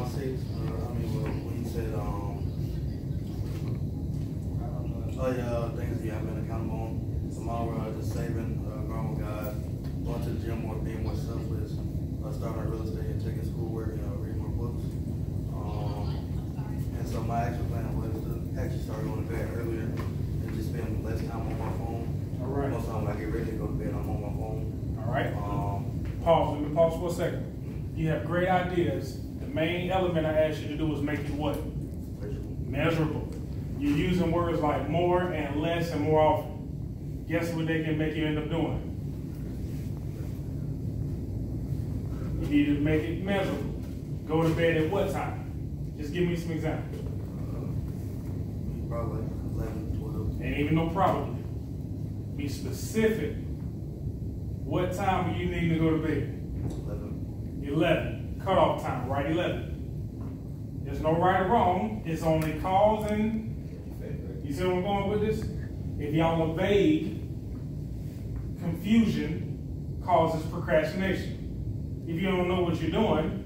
6, when you said, things you haven't been accountable on. Tomorrow, just saving, growing with God, going to the gym more, being more selfless, starting real estate and taking schoolwork and reading more books. And so my actual plan was to actually start going to bed earlier and just spend less time on my phone. All right. Most time when I get ready to go to bed, I'm on my phone. All right. Pause. Let me pause for a second. You have great ideas. The main element I asked you to do was make it what? Measurable. You're using words like more and less and more often. Guess what they can make you end up doing? You need to make it measurable. Go to bed at what time? Just give me some examples. Probably 11, 12. Ain't even no probably. Be specific. What time are you needing to go to bed? 11. 11. Cutoff time, right? 11. There's no right or wrong. It's only cause and... You see where I'm going with this? If y'all are vague, confusion causes procrastination. If you don't know what you're doing,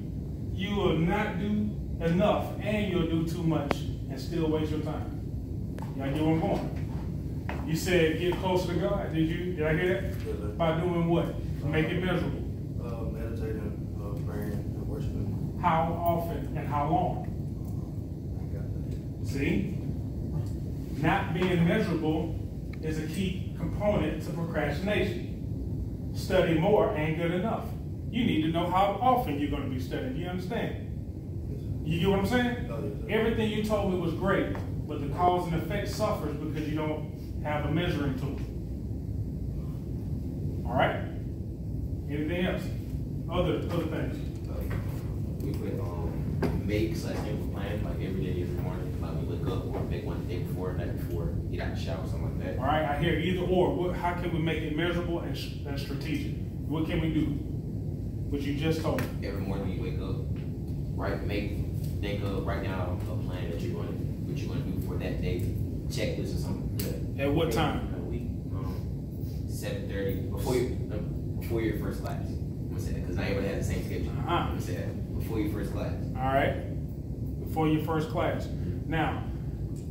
you will not do enough and you'll do too much and still waste your time. Y'all get where I'm going? You said get closer to God. Did I hear that? Yes, sir. By doing what? Make it miserable. Meditating, praying, and worshiping. How often and how long? I got that. See? Not being measurable is a key component to procrastination. Study more ain't good enough. You need to know how often you're going to be studying. You understand? You get what I'm saying? Oh, yes, sir. Everything you told me was great, but the cause and effect suffers because you don't have a measuring tool. All right? Anything else? Other things? We put make/simple plans like every day, every morning. Like we wake up or make one the day before, night before, get out the shower, something like that. All right, I hear either or. How can we make it measurable and strategic? What can we do? What you just told me. Every morning you wake up, write down a plan that what you're going to do for that day, checklist or something. Yeah. At what time? A week, 7:30 before your first class. I'm gonna say that because not everybody has the same schedule. I'm gonna say that before your first class. All right, before your first class. Now,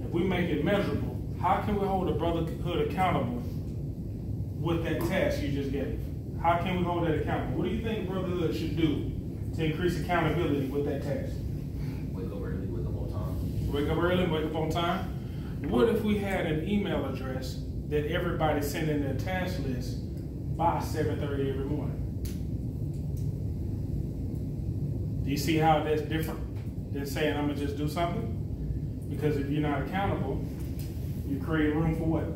if we make it measurable, how can we hold a brotherhood accountable with that task you just gave? How can we hold that accountable? What do you think brotherhood should do to increase accountability with that task? Wake up early, wake up on time. Wake up early, wake up on time. What if we had an email address that everybody sent in their task list by 7:30 every morning? Do you see how that's different than saying I'm gonna just do something? Because if you're not accountable, you create room for what?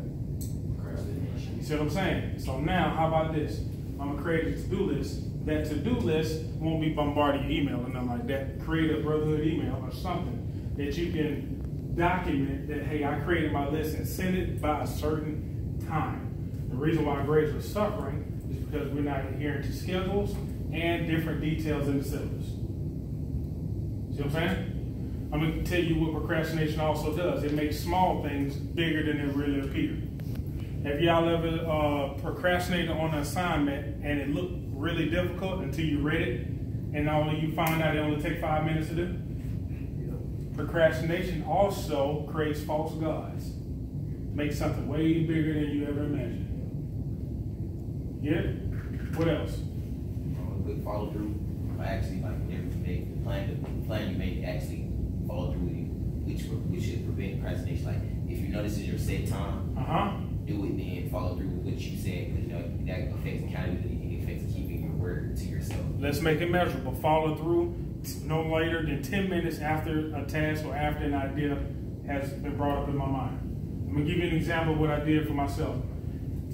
Procrastination. You see what I'm saying? So now, how about this? I'm gonna create a to-do list. That to-do list won't be bombarding your email or nothing like that. Create a brotherhood email or something that you can document that, hey, I created my list and send it by a certain time. The reason why grades are suffering is because we're not adhering to schedules and different details in the syllabus. See what I'm saying? I'm going to tell you what procrastination also does. It makes small things bigger than they really appear. Have y'all ever procrastinated on an assignment and it looked really difficult until you read it and only you find out it only takes 5 minutes to do? Procrastination also creates false gods. Makes something way bigger than you ever imagined. Yeah? What else? Good follow through. Actually, like whenever you make the plan you make, actually follow through with it, which should prevent procrastination. Like if you know this is your set time, do it then follow through with what you said, because you know that affects accountability and it affects keeping your word to yourself. Let's make it measurable. Follow through no later than 10 minutes after a task or after an idea has been brought up in my mind. I'm gonna give you an example of what I did for myself.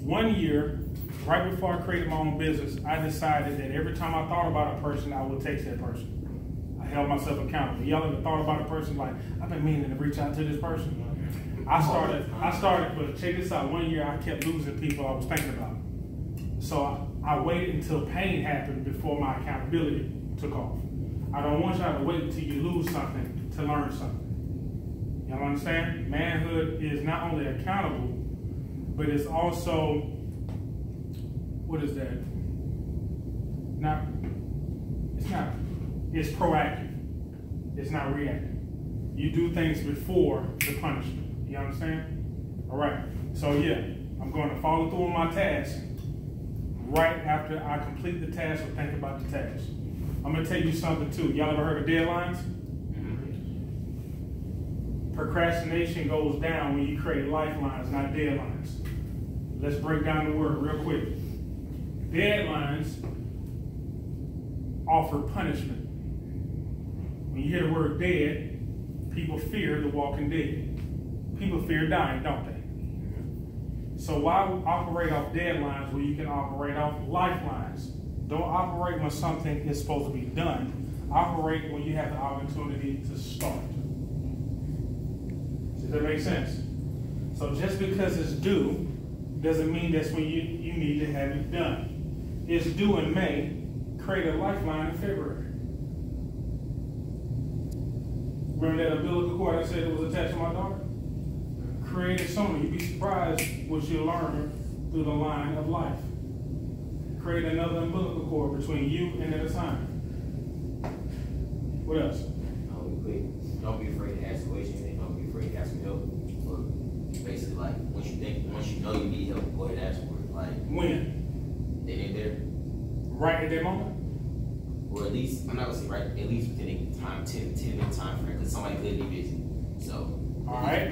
One year, right before I created my own business, I decided that every time I thought about a person, I would text that person. I held myself accountable. Y'all ever thought about a person like, I've been meaning to reach out to this person? I started, but check this out. One year I kept losing people I was thinking about. So I waited until pain happened before my accountability took off. I don't want y'all to wait until you lose something to learn something. Y'all understand? Manhood is not only accountable, but it's also, what is that? It's proactive. It's not reacting. You do things before the punishment. You understand? All right. So yeah, I'm going to follow through on my task right after I complete the task or think about the task. I'm going to tell you something too. Y'all ever heard of deadlines? Procrastination goes down when you create lifelines, not deadlines. Let's break down the word real quick. Deadlines offer punishment. When you hear the word dead, people fear the walking dead. People fear dying, don't they? So why operate off deadlines when you can operate off lifelines? Don't operate when something is supposed to be done. Operate when you have the opportunity to start. Does that make sense? So just because it's due doesn't mean that's when you need to have it done. It's due in May. Create a lifeline in February. Remember that umbilical cord I said that was attached to my daughter? Create it sooner. You'd be surprised what you learn through the line of life. Create another umbilical cord between you and that assignment. What else? Don't be afraid to ask questions and don't be afraid to ask for help. But basically, like, once you know you need help, go ahead and ask for it. Like, when? They ain't there. Right at that moment? Or at least, I'm not gonna say right, at least within a time, 10-minute time frame, because somebody could be busy. So. All right.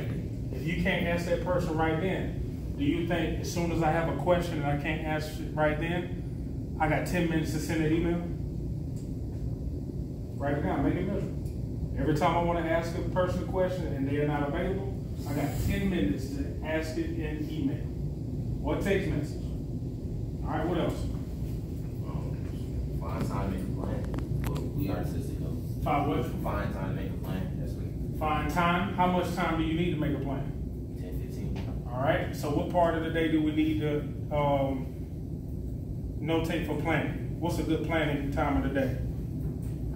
If you can't ask that person right then, do you think as soon as I have a question and I can't ask it right then, I got 10 minutes to send an email? Write it down, make it miserable. Every time I want to ask a person a question and they are not available, I got 10 minutes to ask it in email or text message. All right, what else? Find time to make a plan. Well, we already said though. Find what? Find time to make a plan. That's what. Find time? How much time do you need to make a plan? 10-15. All right, so what part of the day do we need to notate for planning? What's a good planning time of the day?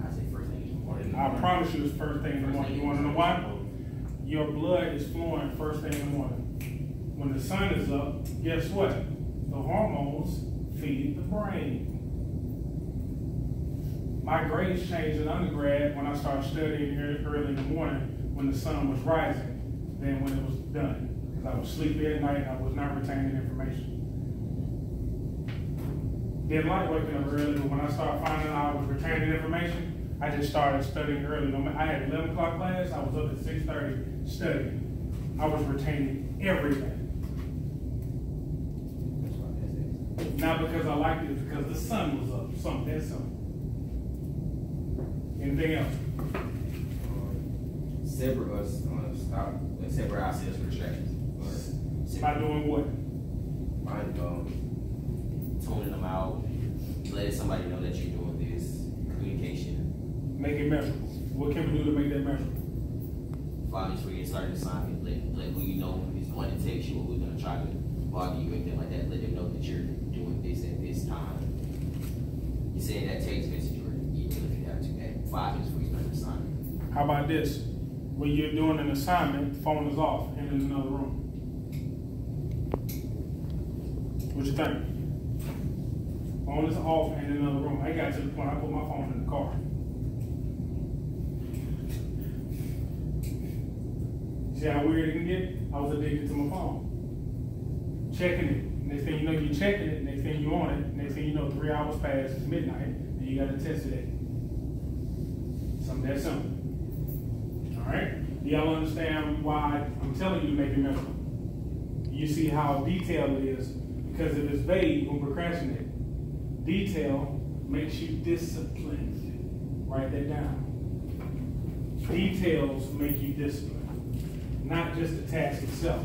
I say first thing in the morning. I promise you it's first thing in the morning. You want to know why? Your blood is flowing first thing in the morning. When the sun is up, guess what? The hormones feed the brain. My grades changed in undergrad when I started studying early in the morning when the sun was rising than when it was done. Because I was sleepy at night and I was not retaining information. Didn't like waking up early, but when I started finding out I was retaining information, I just started studying early. I had 11 o'clock class, I was up at 6:30 studying. I was retaining everything. Not because I liked it, because the sun was up. Something, that's something. Anything else? Separate ourselves from distractions. By doing what? By tuning them out, letting somebody know that you're doing this, communication. Make it measurable. What can we do to make that measurable? 5 minutes before you start an assignment, let who you know is going to text you or who's going to try to bother you, anything like that. Let them know that you're doing this at this time. You send that text message or email if you have to at 5 minutes before you start an assignment. How about this? When you're doing an assignment, phone is off and in another room. What you think? Phone is off and in another room. I got to the point I put my phone in the car. See how weird it can get? I was addicted to my phone. Checking it. Next thing you know, you're checking it. Next thing you're on it. Next thing you know, 3 hours pass. It's midnight. And you got to test it. Something that simple. All right? Y'all understand why I'm telling you to make it memorable. You see how detailed it is. Because if it's vague, you'll procrastinate. Detail makes you disciplined. Write that down. Details make you disciplined. Not just the task itself.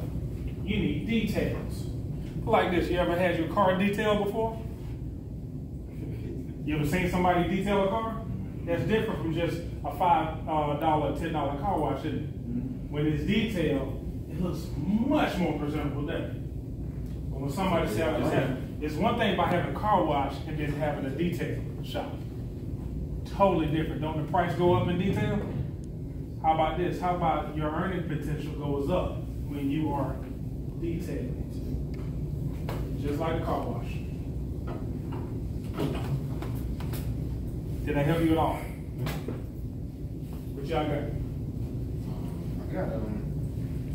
You need details. Like this, you ever had your car detailed before? You ever seen somebody detail a car? That's different from just a $5, $10 car wash, isn't it? When it's detailed, it looks much more presentable, doesn't it? But when somebody says, it's one thing by having a car wash and then having a detail shop. Totally different. Don't the price go up in detail? How about this? How about your earning potential goes up when you are detailed? Just like a car wash. Did I help you at all? What What y'all got? I got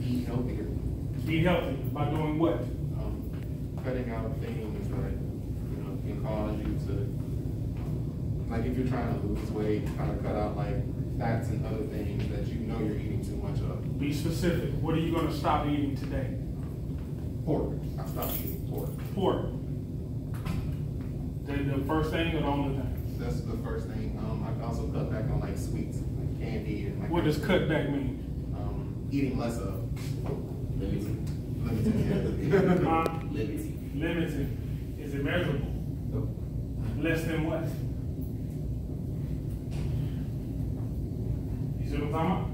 eat healthier. Eat healthy. By doing what? Cutting out things that can cause you to, like if you're trying to lose weight, kind of cut out like fats and other things that you know you're eating too much of. Be specific. What are you going to stop eating today? Pork. I stopped eating pork. Pork. The first thing or the only thing? That's the first thing. I also cut back on like sweets, like candy and like. What does cut back mean? Eating less of. Limiting. Limiting. Limiting. Is it measurable? Nope. Less than what? You see what I'm talking about?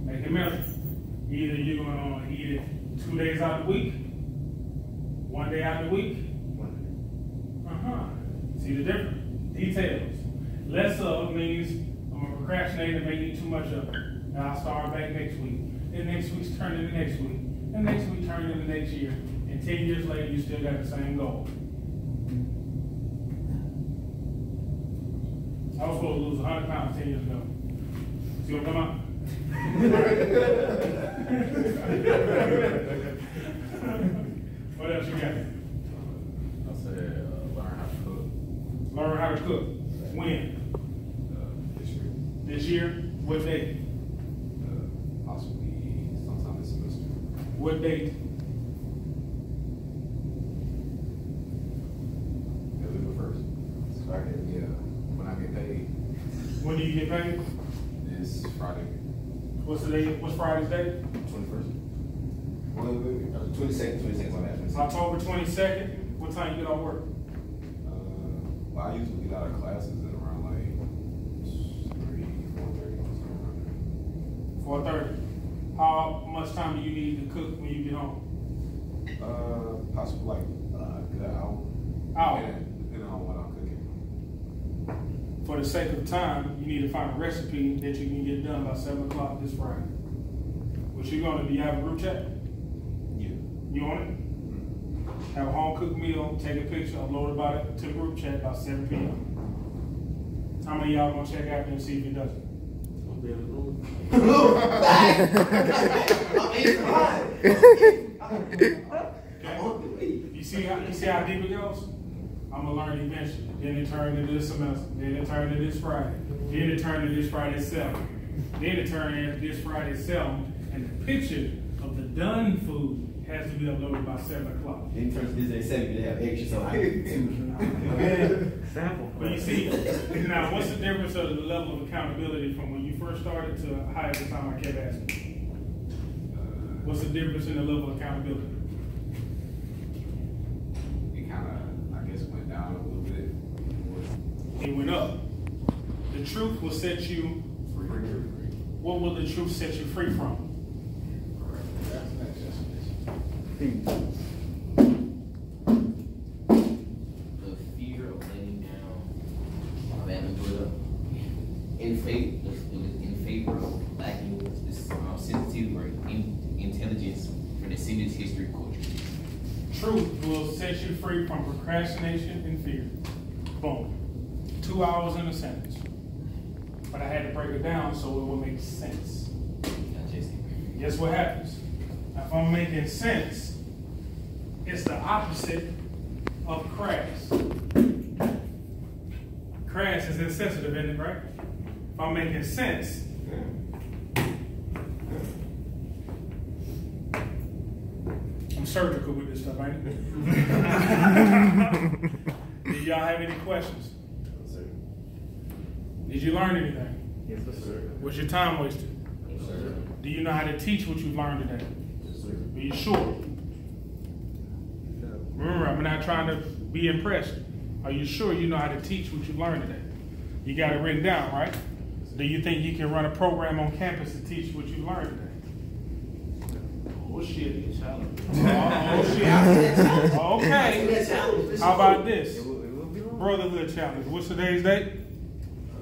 Make it measurable. Either you're going to eat it 2 days out of the week, 1 day out of the week. See the difference? Details. Less of means I'm going to procrastinate and make eat too much of it. And I'll start back next week. Then next week's turn into next week. And next week turn into next year. And 10 years later, you still got the same goal. I was supposed to lose 100 pounds 10 years ago. See what I'm talking about? What else you got? I said learn how to cook. Learn how to cook. When? This year. This year? What day? Possibly sometime this semester. What date? November 1st. Started, yeah. When I get paid. When do you get paid? This Friday. What's the day? What's Friday's date? 21st. 22nd, my bad. October 22nd. What time you get off work? Well, I usually get out of classes at around like 3, 4:30. 4:30. How much time do you need to cook when you get home? Possibly like a good hour. Hour. Depending on what I'm cooking. For the sake of time, you need to find a recipe that you can get done by 7 o'clock this Friday. What you gonna do? You have a group chat? Yeah. You on it? Have a home cooked meal, take a picture, upload about it to the group chat by 7 p.m. How many of y'all gonna check out there and see if it does it? I'll be able to do You see how deep it goes? I'm gonna learn eventually. Then it turned into this semester. Then it turned into this Friday. Then it turned into this Friday 7. Then it turned into this Friday 7. And the picture of the done food has to be uploaded by 7 o'clock. Then it turns to this day 7, you have extra, so I do too. sample. But you see, now what's the difference of the level of accountability from when you first started to how every time I kept asking? What's the difference in the level of accountability? It kind of, I guess, went down a little bit. It went up. The truth will set you Free. What will the truth set you free from? The fear of letting down in favor of lacking this sensitivity or intelligence for descendants, history, culture. Truth will set you free from procrastination and fear. Boom. 2 hours in a sentence. But I had to break it down so it would make sense. Guess what happens? If I'm making sense, it's the opposite of crass. Crass is insensitive, isn't it, right? If I'm making sense, I'm surgical with this stuff, ain't it? Do y'all have any questions? Yes, sir. Did you learn anything? Yes, sir. Was your time wasted? Yes, sir. Do you know how to teach what you've learned today? Yes, sir. Are you sure? Remember, I'm not trying to be impressed. Are you sure you know how to teach what you learned today? You got it written down, right? Do you think you can run a program on campus to teach what you learned today? Oh shit. Oh shit. Okay. How about this? Brotherhood challenge. What's today's date?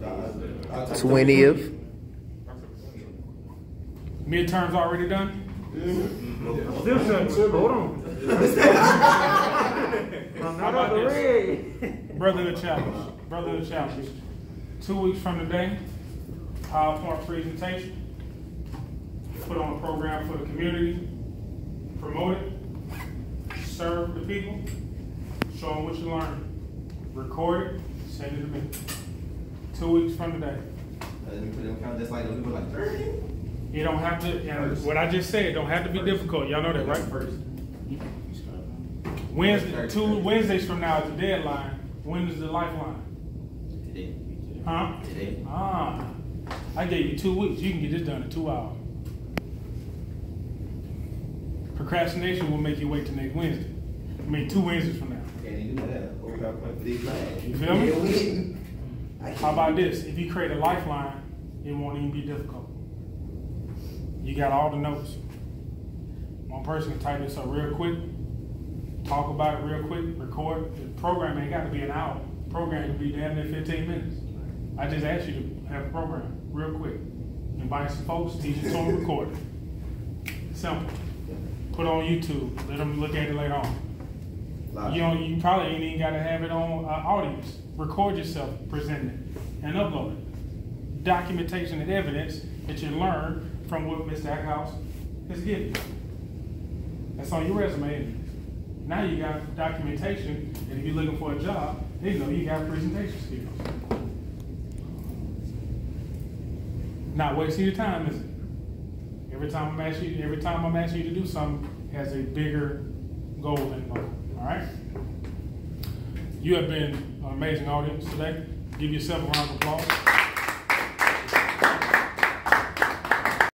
20th. Midterms already done? Hold on. How about this? Brotherhood challenge. Brotherhood challenge. 2 weeks from today, PowerPoint presentation, put on a program for the community, promote it, serve the people, show them what you learned, record it, send it to me. 2 weeks from today. Let me put them count just like those people like 30. You don't have to, and what I just said, don't have to be difficult. Y'all know that, right? First. Wednesday, 2 Wednesdays from now is the deadline. When is the lifeline? Today. Huh? Today. I gave you 2 weeks. You can get this done in 2 hours. Procrastination will make you wait till next Wednesday. I mean, 2 Wednesdays from now. Can't even do that. You feel me? How about this? If you create a lifeline, it won't even be difficult. You got all the notes. One person can type this up real quick, talk about it real quick, record. The program ain't got to be an hour. The program can be damn near 15 minutes. I just asked you to have a program real quick. Invite some folks, teach it to them, record it. Simple. Put it on YouTube. Let them look at it later on. You probably ain't even got to have it on audience. Record yourself presenting it and upload it. Documentation and evidence that you learned from what Mr. Ackhouse has given you. That's on your resume, isn't it? Now you got documentation, and if you're looking for a job, they know you got presentation skills. Not wasting your time, is it? Every time I'm asking you to do something has a bigger goal in mind. All right? You have been an amazing audience today. Give yourself a round of applause.